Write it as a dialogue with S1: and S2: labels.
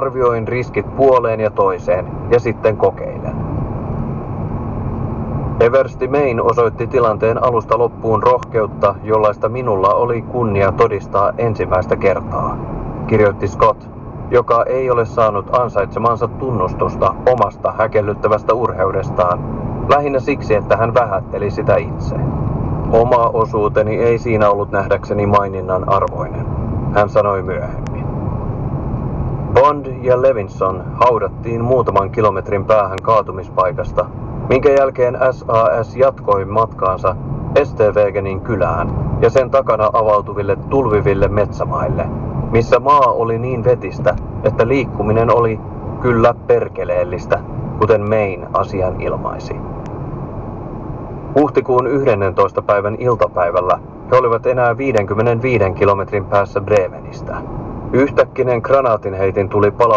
S1: Arvioin riskit puoleen ja toiseen ja sitten kokeilen. Eversti Main osoitti tilanteen alusta loppuun rohkeutta, jollaista minulla oli kunnia todistaa ensimmäistä kertaa, kirjoitti Scott, joka ei ole saanut ansaitsemansa tunnustusta omasta häkellyttävästä urheudestaan, lähinnä siksi, että hän vähätteli sitä itse. Oma osuuteni ei siinä ollut nähdäkseni maininnan arvoinen, hän sanoi myöhemmin. Bond ja Levinson haudattiin muutaman kilometrin päähän kaatumispaikasta, minkä jälkeen SAS jatkoi matkaansa Estevegenin kylään ja sen takana avautuville tulviville metsämaille, missä maa oli niin vetistä, että liikkuminen oli kyllä perkeleellistä, kuten Main asian ilmaisi. Huhtikuun 11. päivän iltapäivällä he olivat enää 55 kilometrin päässä Bremenistä. Yhtäkkinen granaatinheitin tuli palauttaa